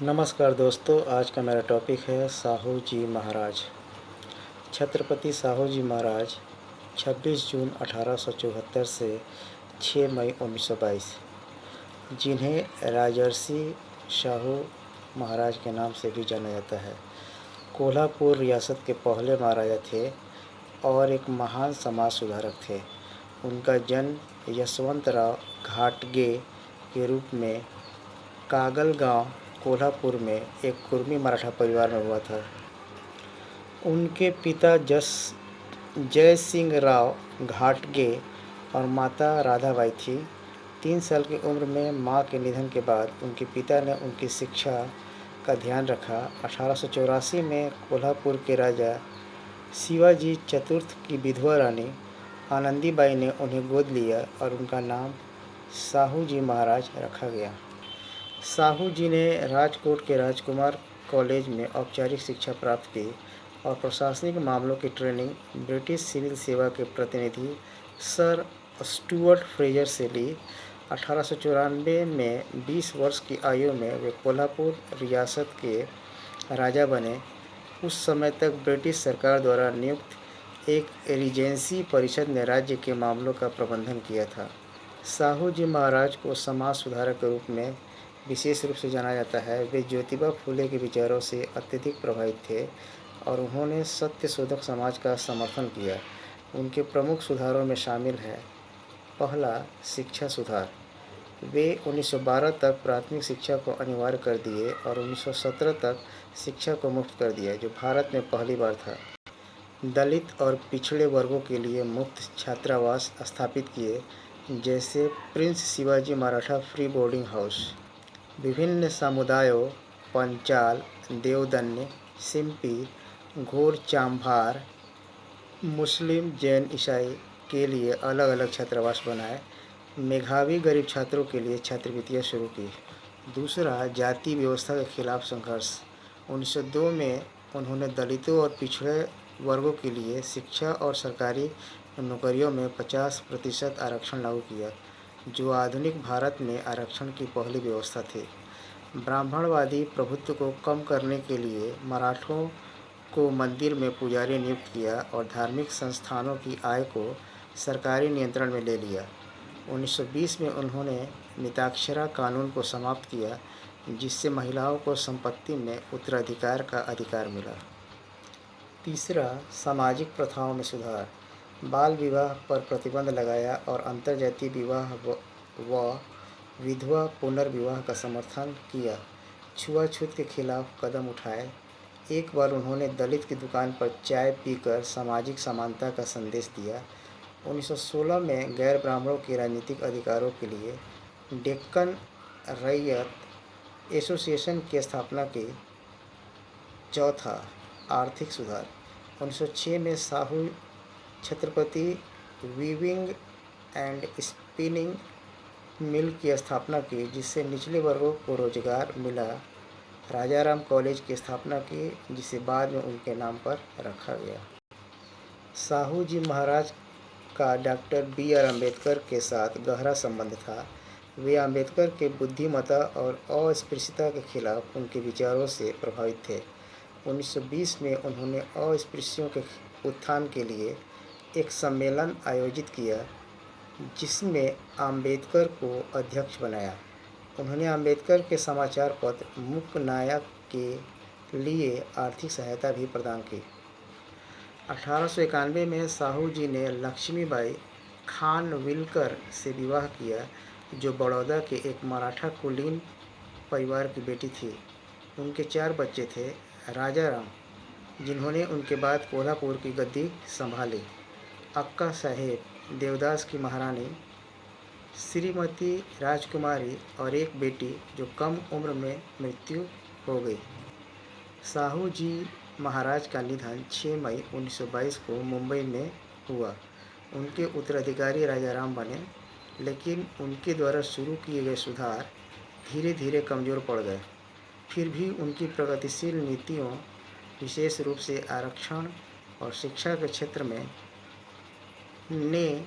नमस्कार दोस्तों, आज का मेरा टॉपिक है साहू जी महाराज। छत्रपति साहू जी महाराज 26 जून 1874 से 6 मई 1922, जिन्हें राजर्षि शाहू महाराज के नाम से भी जाना जाता है, कोल्हापुर रियासत के पहले महाराजा थे और एक महान समाज सुधारक थे। उनका जन्म यशवंतराव घाटगे के रूप में कागल गांव, कोल्हापुर में एक कुर्मी मराठा परिवार में हुआ था। उनके पिता जय सिंह राव घाटगे और माता राधाबाई थी। 3 साल की उम्र में मां के निधन के बाद उनके पिता ने उनकी शिक्षा का ध्यान रखा। 1884 में कोल्हापुर के राजा शिवाजी चतुर्थ की विधवा रानी आनंदीबाई ने उन्हें गोद लिया और उनका नाम साहू जी महाराज रखा गया। साहू जी ने राजकोट के राजकुमार कॉलेज में औपचारिक शिक्षा प्राप्त की और प्रशासनिक मामलों की ट्रेनिंग ब्रिटिश सिविल सेवा के प्रतिनिधि सर स्टुअर्ट फ्रेजर से ली। 1894 में 20 वर्ष की आयु में वे कोल्हापुर रियासत के राजा बने। उस समय तक ब्रिटिश सरकार द्वारा नियुक्त एक रीजेंसी परिषद ने राज्य के मामलों का प्रबंधन किया था। साहू जी महाराज को समाज सुधारक के रूप में विशेष रूप से जाना जाता है। वे ज्योतिबा फुले के विचारों से अत्यधिक प्रभावित थे और उन्होंने सत्य शोधक समाज का समर्थन किया। उनके प्रमुख सुधारों में शामिल है: पहला, शिक्षा सुधार। वे 1912 तक प्राथमिक शिक्षा को अनिवार्य कर दिए और 1917 तक शिक्षा को मुफ्त कर दिया, जो भारत में पहली बार था। दलित और पिछड़े वर्गों के लिए मुफ्त छात्रावास स्थापित किए, जैसे Prince Shivaji Maratha free boarding house. विभिन्न समुदायों पंचाल, देवदन्य, सिंपी, घोर चांभार, मुस्लिम, जैन, ईसाई के लिए अलग अलग छात्रावास बनाए। मेधावी गरीब छात्रों के लिए छात्रवृत्तियाँ शुरू की। दूसरा, जाति व्यवस्था के खिलाफ संघर्ष। 1902 में उन्होंने दलितों और पिछड़े वर्गों के लिए शिक्षा और सरकारी नौकरियों में 50% आरक्षण लागू किया, जो आधुनिक भारत में आरक्षण की पहली व्यवस्था थी। ब्राह्मणवादी प्रभुत्व को कम करने के लिए मराठों को मंदिर में पुजारी नियुक्त किया और धार्मिक संस्थानों की आय को सरकारी नियंत्रण में ले लिया। 1920 में उन्होंने मिताक्षरा कानून को समाप्त किया, जिससे महिलाओं को संपत्ति में उत्तराधिकार का अधिकार मिला। तीसरा, सामाजिक प्रथाओं में सुधार। बाल विवाह पर प्रतिबंध लगाया और अंतर्जातीय विवाह व विधवा पुनर्विवाह का समर्थन किया। छुआछूत के खिलाफ कदम उठाए। एक बार उन्होंने दलित की दुकान पर चाय पीकर सामाजिक समानता का संदेश दिया। 1916 में गैर ब्राह्मणों के राजनीतिक अधिकारों के लिए डेक्कन रैयत एसोसिएशन की स्थापना की। चौथा, आर्थिक सुधार। 1906 में Sahu Chhatrapati weaving and spinning mill की स्थापना की, जिससे निचले वर्गों को रोजगार मिला। राजाराम कॉलेज की स्थापना की, जिसे बाद में उनके नाम पर रखा गया। साहू जी महाराज का डॉक्टर बी.आर. अम्बेडकर के साथ गहरा संबंध था। वे अम्बेडकर के बुद्धिमत्ता और अस्पृश्यता के खिलाफ उनके विचारों से प्रभावित थे। 1920 में उन्होंने अस्पृश्यों के उत्थान के लिए एक सम्मेलन आयोजित किया, जिसमें अम्बेडकर को अध्यक्ष बनाया। उन्होंने अम्बेडकर के समाचार पत्र मूकनायक के लिए आर्थिक सहायता भी प्रदान की। 1891 में साहू जी ने लक्ष्मीबाई खानविलकर से विवाह किया, जो बड़ौदा के एक मराठा कुलीन परिवार की बेटी थी। उनके 4 बच्चे थे: राजाराम, जिन्होंने उनके बाद कोल्हापुर की गद्दी संभाली; अक्का साहेब, देवदास की महारानी, श्रीमती राजकुमारी और एक बेटी, जो कम उम्र में मृत्यु हो गई। साहू जी महाराज का निधन 6 मई 1922 को मुंबई में हुआ। उनके उत्तराधिकारी राजाराम बने, लेकिन उनके द्वारा शुरू किए गए सुधार धीरे धीरे कमज़ोर पड़ गए। फिर भी उनकी प्रगतिशील नीतियों, विशेष रूप से आरक्षण और शिक्षा के क्षेत्र में, ने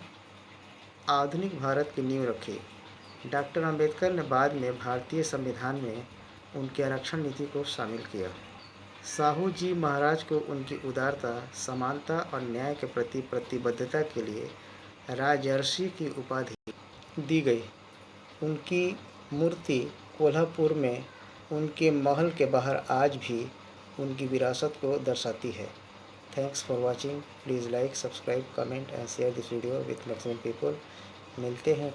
आधुनिक भारत की नींव रखी। डॉक्टर अम्बेडकर ने बाद में भारतीय संविधान में उनकी आरक्षण नीति को शामिल किया। साहू जी महाराज को उनकी उदारता, समानता और न्याय के प्रति प्रतिबद्धता के लिए राजर्षि की उपाधि दी गई। उनकी मूर्ति कोल्हापुर में उनके महल के बाहर आज भी उनकी विरासत को दर्शाती है। Thanks for watching. Please like, subscribe, comment and share this video with maximum people. मिलते हैं।